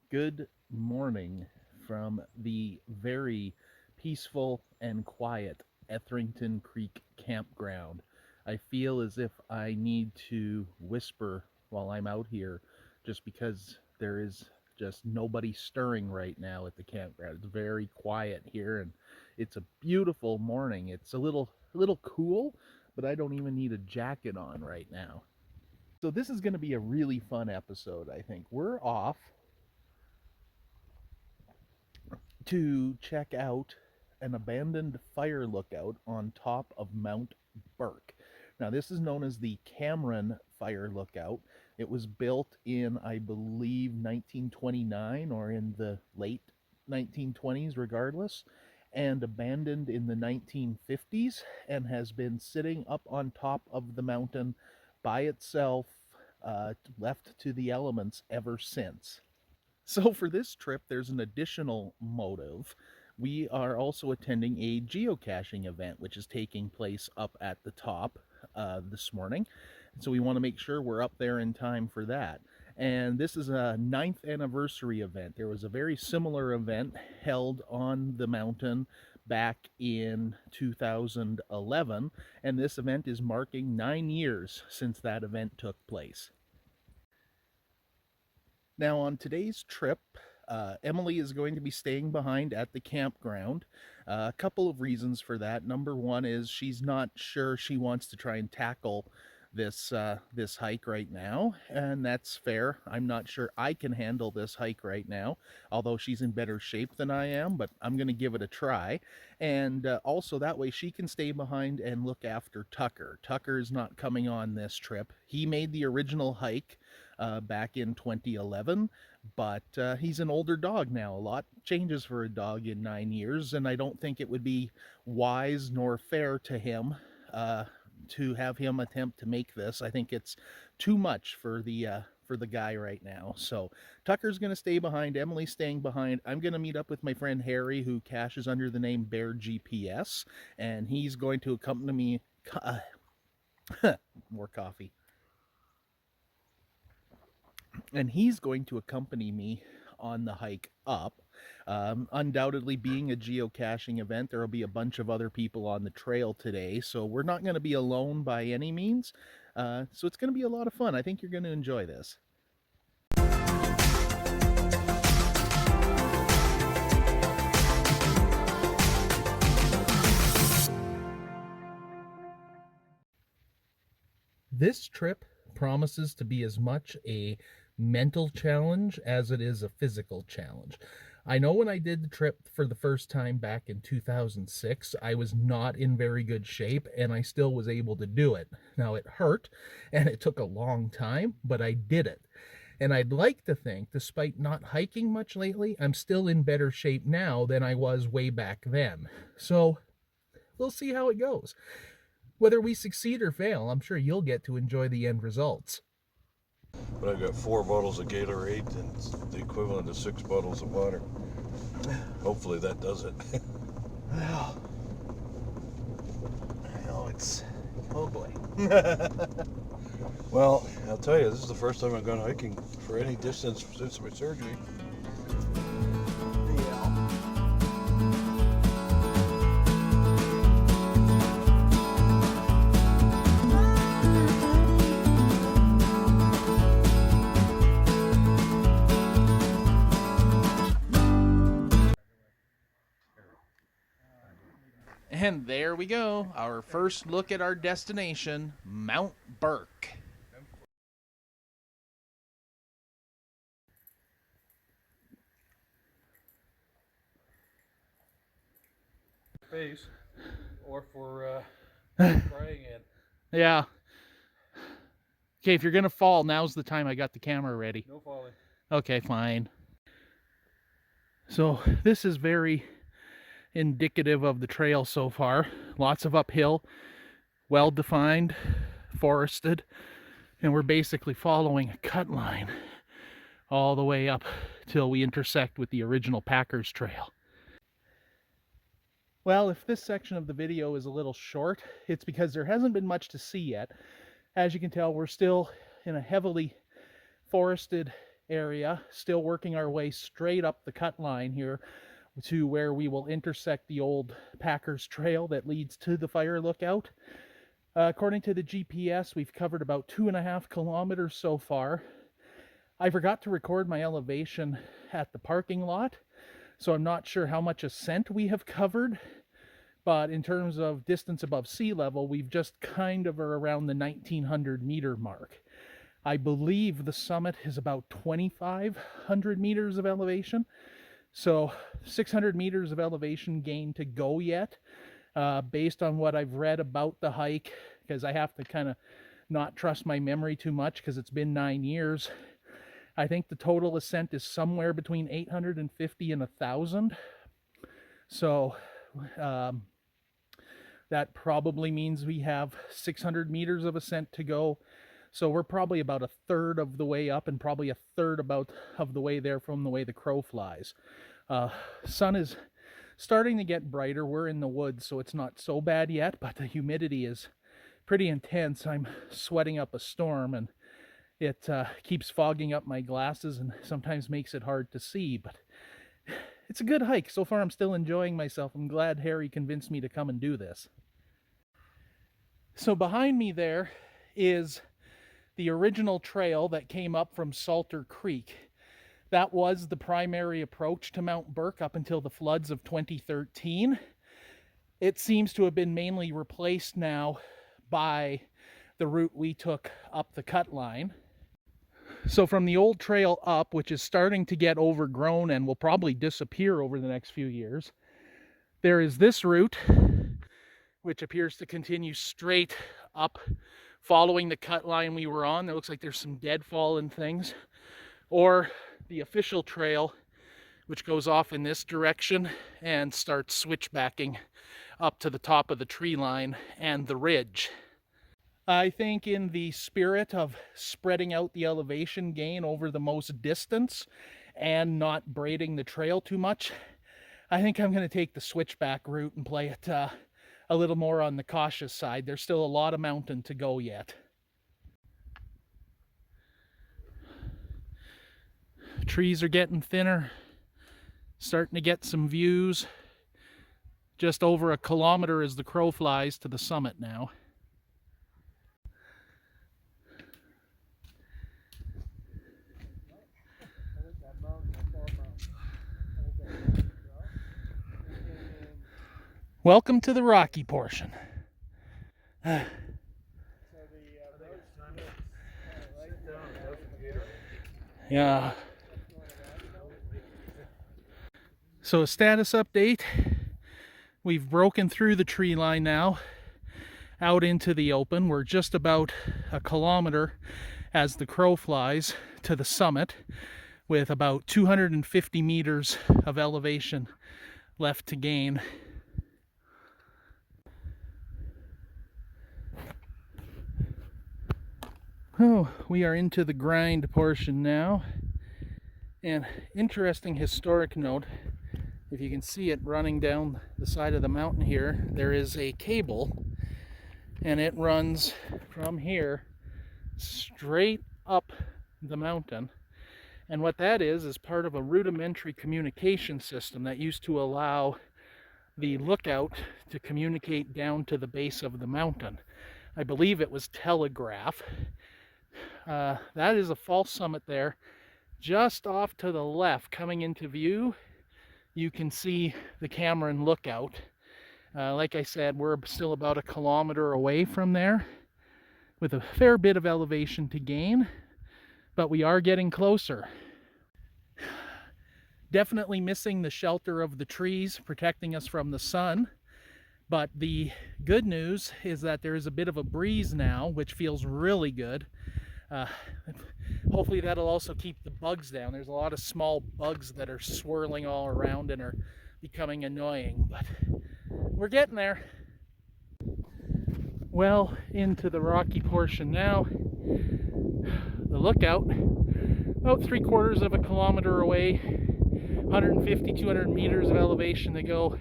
Good morning from the very peaceful and quiet Etherington Creek campground. I feel as if I need to whisper while I'm out here just because there is just nobody stirring right now at the campground. It's very quiet here and it's a beautiful morning. It's a little cool, but I don't even need a jacket on right now. So this is going to be a really fun episode, I think. We're off to check out an abandoned fire lookout on top of Mount Burke. Now, this is known as the Cameron Fire Lookout. It was built in, I believe, 1929 or in the late 1920s, regardless, and abandoned in the 1950s and has been sitting up on top of the mountain by itself, left to the elements ever since. So for this trip, there's an additional motive. We are also attending a geocaching event, which is taking place up at the top this morning. So we want to make sure we're up there in time for that. And this is a 9th anniversary event. There was a very similar event held on the mountain back in 2011, and this event is marking 9 years since that event took place. Now, on today's trip, Emily is going to be staying behind at the campground. A couple of reasons for that. Number one is she's not sure she wants to try and tackle this hike right now, and that's fair. I'm not sure I can handle this hike right now, although she's in better shape than I am, but I'm going to give it a try. And also that way she can stay behind and look after Tucker. Tucker's not coming on this trip. He made the original hike back in 2011, but he's an older dog now. A lot changes for a dog in 9 years, and I don't think it would be wise nor fair to him to have him attempt to make this. I think it's too much for the guy right now. So Tucker's going to stay behind. Emily's staying behind. I'm going to meet up with my friend Harry, who caches under the name Bear GPS, and he's going to accompany me. More coffee. And he's going to accompany me on the hike up. Undoubtedly, being a geocaching event, there will be a bunch of other people on the trail today, so we're not going to be alone by any means. So it's going to be a lot of fun. I think you're going to enjoy this. This trip promises to be as much a mental challenge as it is a physical challenge. I know when I did the trip for the first time back in 2006, I was not in very good shape and I still was able to do it. Now it hurt and it took a long time, but I did it. And I'd like to think, despite not hiking much lately, I'm still in better shape now than I was way back then. So we'll see how it goes. Whether we succeed or fail, I'm sure you'll get to enjoy the end results. But I've got 4 bottles of Gatorade and it's the equivalent of 6 bottles of water. Hopefully that does it. Well, I know it's... oh boy. Well, I'll tell you, this is the first time I've gone hiking for any distance since my surgery. And there we go, our first look at our destination, Mount Burke. Face, or for crying in. Yeah. Okay, if you're gonna fall, now's the time. I got the camera ready. No falling. Okay, fine. So this is very indicative of the trail so far. Lots of uphill, well-defined, forested, and we're basically following a cut line all the way up till we intersect with the original Packers Trail. Well, if this section of the video is a little short, it's because there hasn't been much to see yet. As you can tell, we're still in a heavily forested area, still working our way straight up the cut line here to where we will intersect the old Packers Trail that leads to the fire lookout. According to the GPS, we've covered about 2.5 kilometers so far. I forgot to record my elevation at the parking lot, so I'm not sure how much ascent we have covered, but in terms of distance above sea level, we've just kind of are around the 1900 meter mark. I believe the summit is about 2,500 meters of elevation, so 600 meters of elevation gain to go yet. Based on what I've read about the hike, because I have to kind of not trust my memory too much because it's been 9 years. I think the total ascent is somewhere between 850 and 1,000. So that probably means we have 600 meters of ascent to go. So we're probably about a third of the way up and probably a third about of the way there from the way the crow flies. Sun is starting to get brighter. We're in the woods, so it's not so bad yet, but the humidity is pretty intense. I'm sweating up a storm, and it keeps fogging up my glasses and sometimes makes it hard to see, but it's a good hike. So far, I'm still enjoying myself. I'm glad Harry convinced me to come and do this. So behind me there is the original trail that came up from Salter Creek. That was the primary approach to Mount Burke up until the floods of 2013. It seems to have been mainly replaced now by the route we took up the cut line. So from the old trail up, which is starting to get overgrown and will probably disappear over the next few years, there is this route, which appears to continue straight up, following the cut line we were on. There looks like there's some deadfall and things. Or the official trail, which goes off in this direction and starts switchbacking up to the top of the tree line and the ridge. I think in the spirit of spreading out the elevation gain over the most distance and not braiding the trail too much, I think I'm going to take the switchback route and play it a little more on the cautious side. There's still a lot of mountain to go yet. Trees are getting thinner, starting to get some views. Just over 1 kilometer as the crow flies to the summit now. Welcome to the rocky portion. Yeah. So a status update. We've broken through the tree line now, out into the open. We're just about 1 kilometer as the crow flies to the summit, with about 250 meters of elevation left to gain. Oh, we are into the grind portion now. And interesting historic note, if you can see it running down the side of the mountain here, there is a cable, and it runs from here straight up the mountain. And what that is part of a rudimentary communication system that used to allow the lookout to communicate down to the base of the mountain. I believe it was telegraph. That is a false summit there. Just off to the left, coming into view, you can see the Cameron lookout. Like I said, we're still about 1 kilometer away from there, with a fair bit of elevation to gain, but we are getting closer. Definitely missing the shelter of the trees protecting us from the sun, but the good news is that there is a bit of a breeze now, which feels really good. Hopefully that'll also keep the bugs down. There's a lot of small bugs that are swirling all around and are becoming annoying, but we're getting there. Well into the rocky portion now. The lookout, about 3/4 of a kilometer away, 150, 200 meters of elevation to go.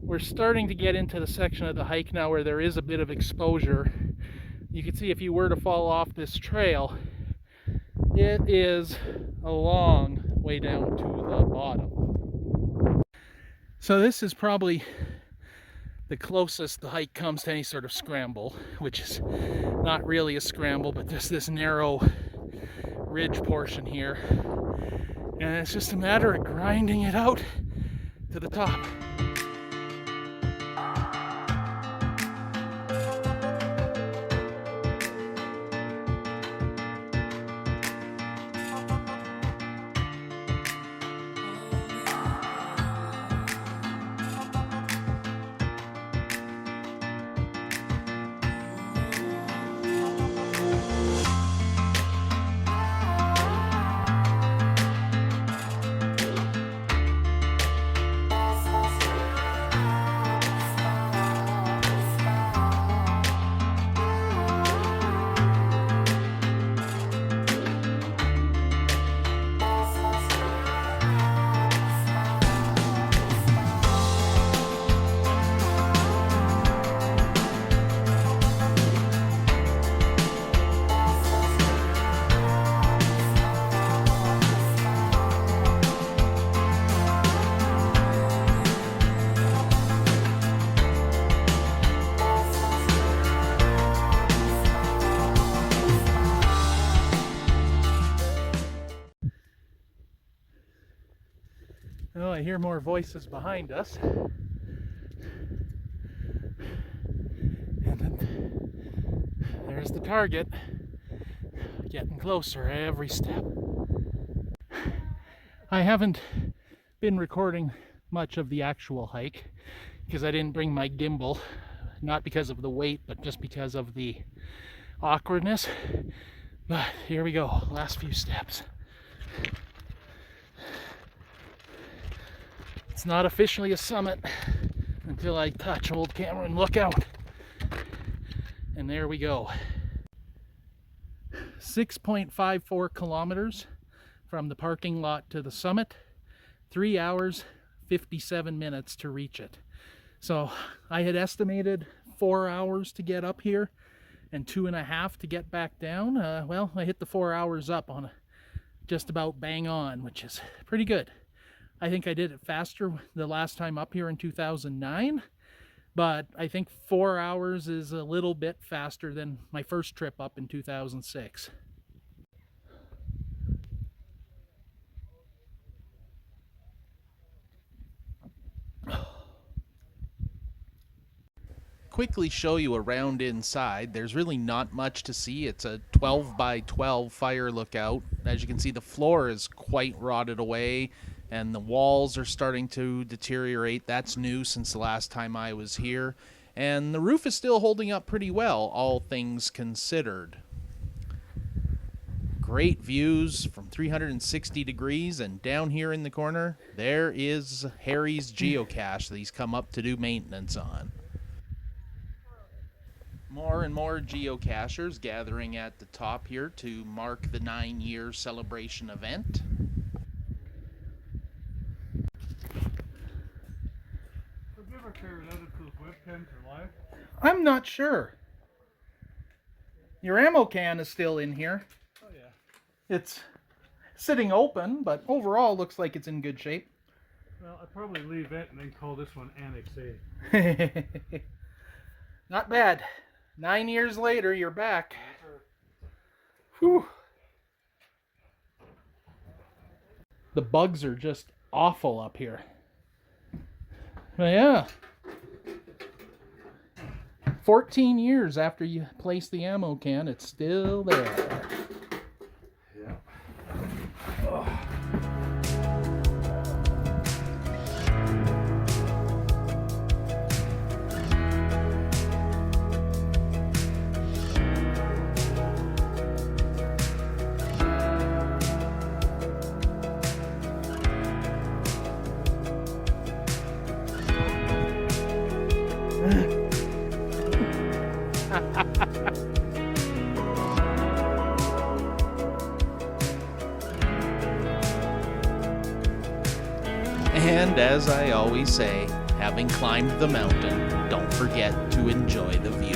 We're starting to get into the section of the hike now where there is a bit of exposure. You can see if you were to fall off this trail, it is a long way down to the bottom. So this is probably the closest the hike comes to any sort of scramble, which is not really a scramble, but there's this narrow ridge portion here. And it's just a matter of grinding it out to the top. Oh, I hear more voices behind us. And then there's the target. Getting closer every step. I haven't been recording much of the actual hike because I didn't bring my gimbal. Not because of the weight, but just because of the awkwardness. But here we go, last few steps. It's not officially a summit until I touch Old Cameron Lookout. And there we go. 6.54 kilometers from the parking lot to the summit. 3 hours, 57 minutes to reach it. So I had estimated 4 hours to get up here and 2.5 to get back down. Well, I hit the 4 hours up on just about bang on, which is pretty good. I think I did it faster the last time up here in 2009, but I think 4 hours is a little bit faster than my first trip up in 2006. Quickly show you around inside. There's really not much to see. It's a 12 by 12 fire lookout. As you can see, the floor is quite rotted away and the walls are starting to deteriorate. That's new since the last time I was here. And the roof is still holding up pretty well, all things considered. Great views from 360 degrees, and down here in the corner, there is Harry's geocache that he's come up to do maintenance on. More and more geocachers gathering at the top here to mark the 9-year celebration event. I'm not sure. Your ammo can is still in here. Oh yeah. It's sitting open, but overall looks like it's in good shape. Well, I'd probably leave it and then call this one Annex A. Not bad. 9 years later, you're back. Whew. The bugs are just awful up here. But yeah. 14 years after you place the ammo can, it's still there. Yeah. And as I always say, having climbed the mountain, don't forget to enjoy the view.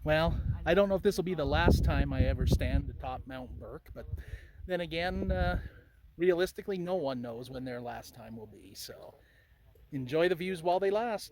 Well, I don't know if this will be the last time I ever stand atop Mount Burke, but then again, realistically, no one knows when their last time will be. So enjoy the views while they last.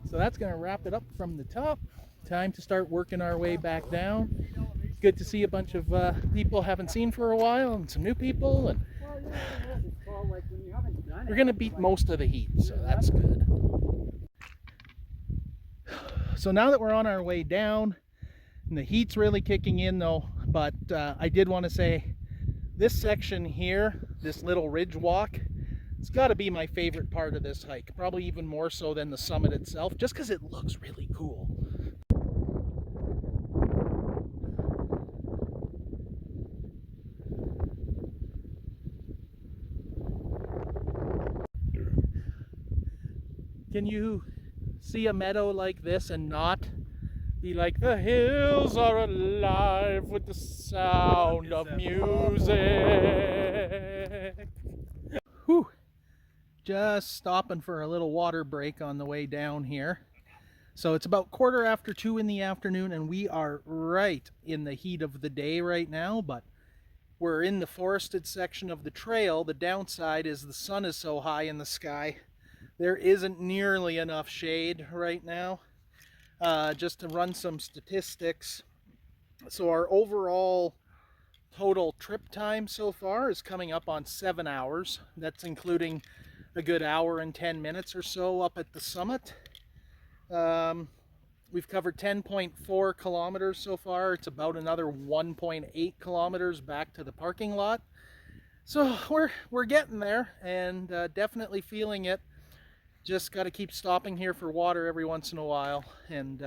So that's going to wrap it up from the top. Time to start working our way back down. Good to see a bunch of people haven't seen for a while and some new people. And we're going to beat most of the heat, so that's good. So now that we're on our way down, and the heat's really kicking in though, but I did want to say this section here, this little ridge walk, it's got to be my favorite part of this hike, probably even more so than the summit itself, just because it looks really cool. Can you see a meadow like this and not be like, the hills are alive with the sound of music? Whew. Just stopping for a little water break on the way down here. So it's about 2:15 in the afternoon, and we are right in the heat of the day right now, but we're in the forested section of the trail. The downside is the sun is so high in the sky, there isn't nearly enough shade right now. Just to run some statistics, so our overall total trip time so far is coming up on 7 hours. That's including a good hour and 10 minutes or so up at the summit. We've covered 10.4 kilometers so far. It's about another 1.8 kilometers back to the parking lot. So we're getting there, and definitely feeling it. Just got to keep stopping here for water every once in a while and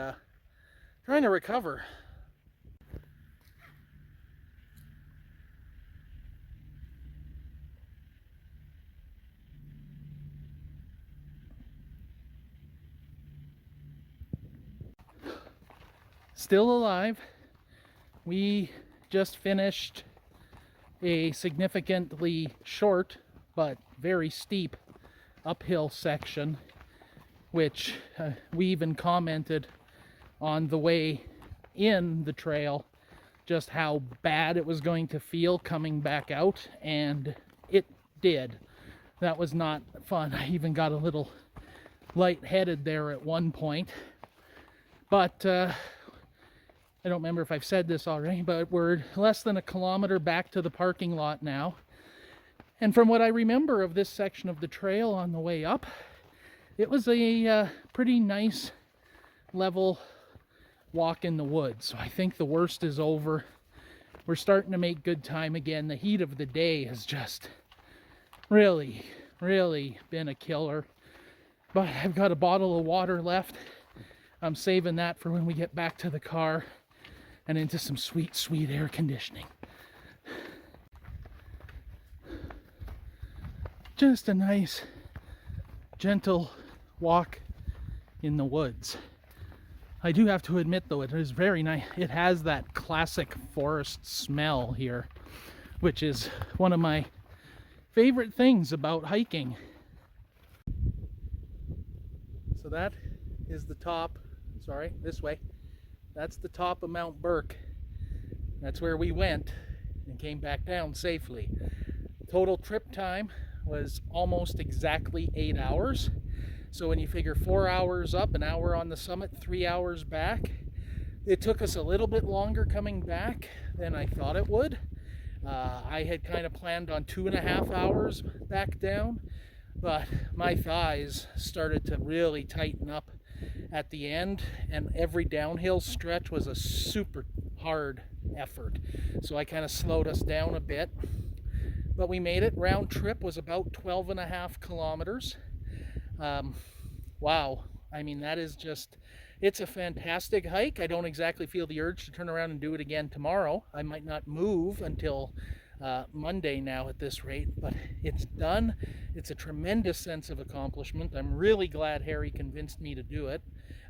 trying to recover. Still alive. We just finished a significantly short but very steep uphill section, which we even commented on the way in the trail just how bad it was going to feel coming back out, and it did. That was not fun. I even got a little lightheaded there at one point, but I don't remember if I've said this already, but we're less than a kilometer back to the parking lot now. And from what I remember of this section of the trail on the way up, it was a pretty nice level walk in the woods. So I think the worst is over. We're starting to make good time again. The heat of the day has just really been a killer. But I've got a bottle of water left. I'm saving that for when we get back to the car. and into some sweet, sweet air conditioning. Just a nice, gentle walk in the woods. I do have to admit though, it is very nice. It has that classic forest smell here, which is one of my favorite things about hiking. So that is the top, sorry, this way. That's the top of Mount Burke. That's where we went and came back down safely. Total trip time was almost exactly 8 hours. So when you figure 4 hours up, an hour on the summit, 3 hours back, it took us a little bit longer coming back than I thought it would. I had kind of planned on 2.5 hours back down, but my thighs started to really tighten up at the end, and every downhill stretch was a super hard effort. So I kind of slowed us down a bit, but we made it. Round trip was about 12.5 kilometers. Wow, I mean, that is just, it's a fantastic hike. I don't exactly feel the urge to turn around and do it again tomorrow. I might not move until Monday now at this rate, but it's done. It's a tremendous sense of accomplishment. I'm really glad Harry convinced me to do it.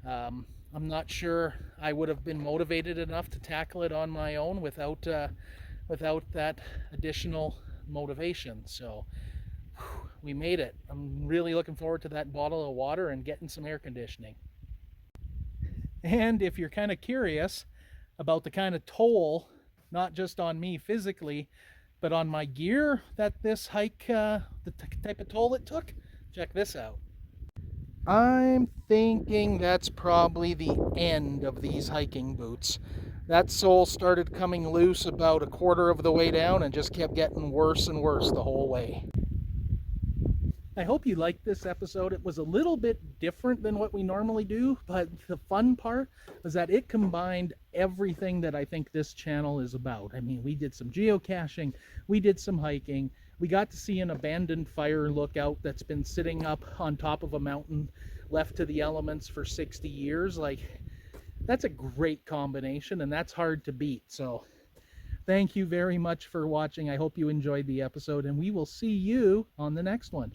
I'm not sure I would have been motivated enough to tackle it on my own without that additional motivation. So we made it. I'm really looking forward to that bottle of water and getting some air conditioning. And if you're kind of curious about the kind of toll, not just on me physically, but on my gear that this hike, the type of toll it took, check this out. I'm thinking that's probably the end of these hiking boots. That sole started coming loose about a quarter of the way down and just kept getting worse and worse the whole way. I hope you liked this episode. It was a little bit different than what we normally do, but the fun part was that it combined everything that I think this channel is about. I mean, we did some geocaching, we did some hiking, we got to see an abandoned fire lookout that's been sitting up on top of a mountain left to the elements for 60 years. Like, that's a great combination, and that's hard to beat. So thank you very much for watching. I hope you enjoyed the episode, and we will see you on the next one.